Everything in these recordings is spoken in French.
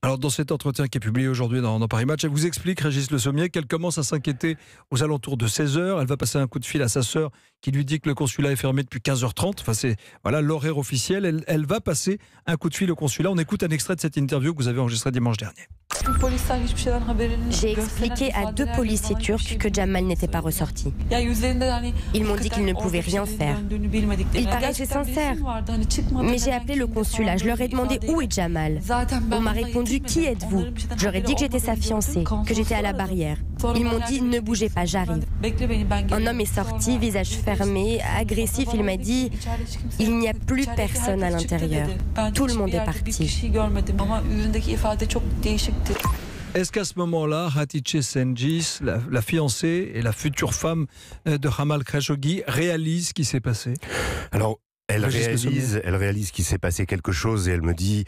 Alors, dans cet entretien qui est publié aujourd'hui dans Paris Match, elle vous explique, Régis Le Sommier, qu'elle commence à s'inquiéter aux alentours de 16h. Elle va passer un coup de fil à sa sœur qui lui dit que le consulat est fermé depuis 15h30. Enfin, c'est l'horaire officiel. Elle va passer un coup de fil au consulat. On écoute un extrait de cette interview que vous avez enregistrée dimanche dernier. J'ai expliqué à 2 policiers turcs que Jamal n'était pas ressorti. Ils m'ont dit qu'ils ne pouvaient rien faire. Ils paraissaient sincères. Mais j'ai appelé le consulat. Je leur ai demandé où est Jamal. On m'a répondu qui êtes-vous. Je leur ai dit que j'étais sa fiancée, que j'étais à la barrière. Ils m'ont dit ne bougez pas, j'arrive. Un homme est sorti, visage fermé, agressif. Il m'a dit il n'y a plus personne à l'intérieur. Tout le monde est parti. Est-ce qu'à ce moment-là, Hatice Cengiz, la fiancée et la future femme de Jamal Khashoggi, réalisent ce qui s'est passé? Alors, elle réalise qu'il s'est passé quelque chose et elle me dit,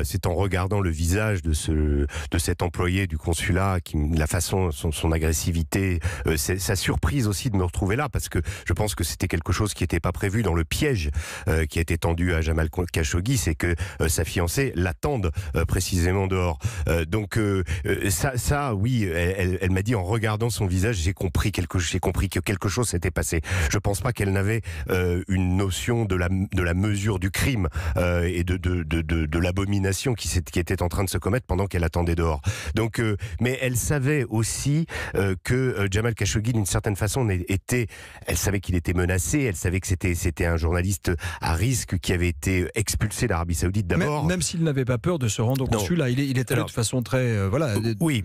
c'est en regardant le visage de cet employé du consulat, la façon, son agressivité, sa surprise aussi de me retrouver là, parce que je pense que c'était quelque chose qui n'était pas prévu dans le piège qui a été tendu à Jamal Khashoggi, c'est que sa fiancée l'attende précisément dehors. Donc ça, oui, elle m'a dit en regardant son visage, j'ai compris que quelque chose s'était passé. Je pense pas qu'elle n'avait une notion de la mesure du crime et de l'abomination qui était en train de se commettre pendant qu'elle attendait dehors. Donc, mais elle savait aussi que Jamal Khashoggi, d'une certaine façon, elle savait qu'il était menacé, elle savait que c'était un journaliste à risque qui avait été expulsé d'Arabie Saoudite d'abord. Même s'il n'avait pas peur de se rendre au consulat, il était allé de façon très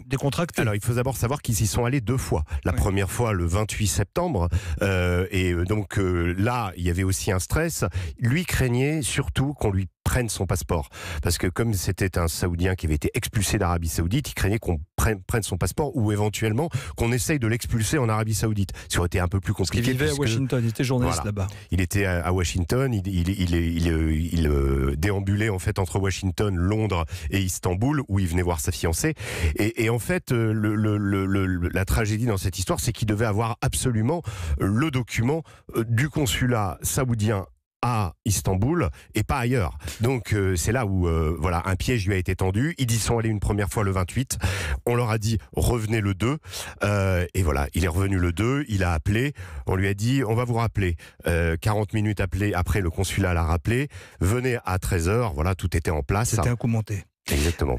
décontractée. Alors, il faut d'abord savoir qu'ils y sont allés 2 fois. La première fois, le 28 septembre, et donc là, il y avait aussi un stress. Lui craignait surtout qu'on lui prenne son passeport. Parce que comme c'était un Saoudien qui avait été expulsé d'Arabie Saoudite, il craignait qu'on prenne son passeport ou éventuellement qu'on essaye de l'expulser en Arabie Saoudite. Ça aurait été un peu plus compliqué. Il vivait à Washington, il était journaliste là-bas. Il était à Washington, il déambulait en fait entre Washington, Londres et Istanbul, où il venait voir sa fiancée. Et en fait, la tragédie dans cette histoire, c'est qu'il devait avoir absolument le document du consulat saoudien à Istanbul et pas ailleurs. Donc c'est là où un piège lui a été tendu. Ils y sont allés une première fois le 28. On leur a dit revenez le 2. Et voilà, il est revenu le 2. Il a appelé. On lui a dit on va vous rappeler. 40 minutes après, le consulat l'a rappelé. Venez à 13h. Voilà, tout était en place. C'était un coup monté. Exactement.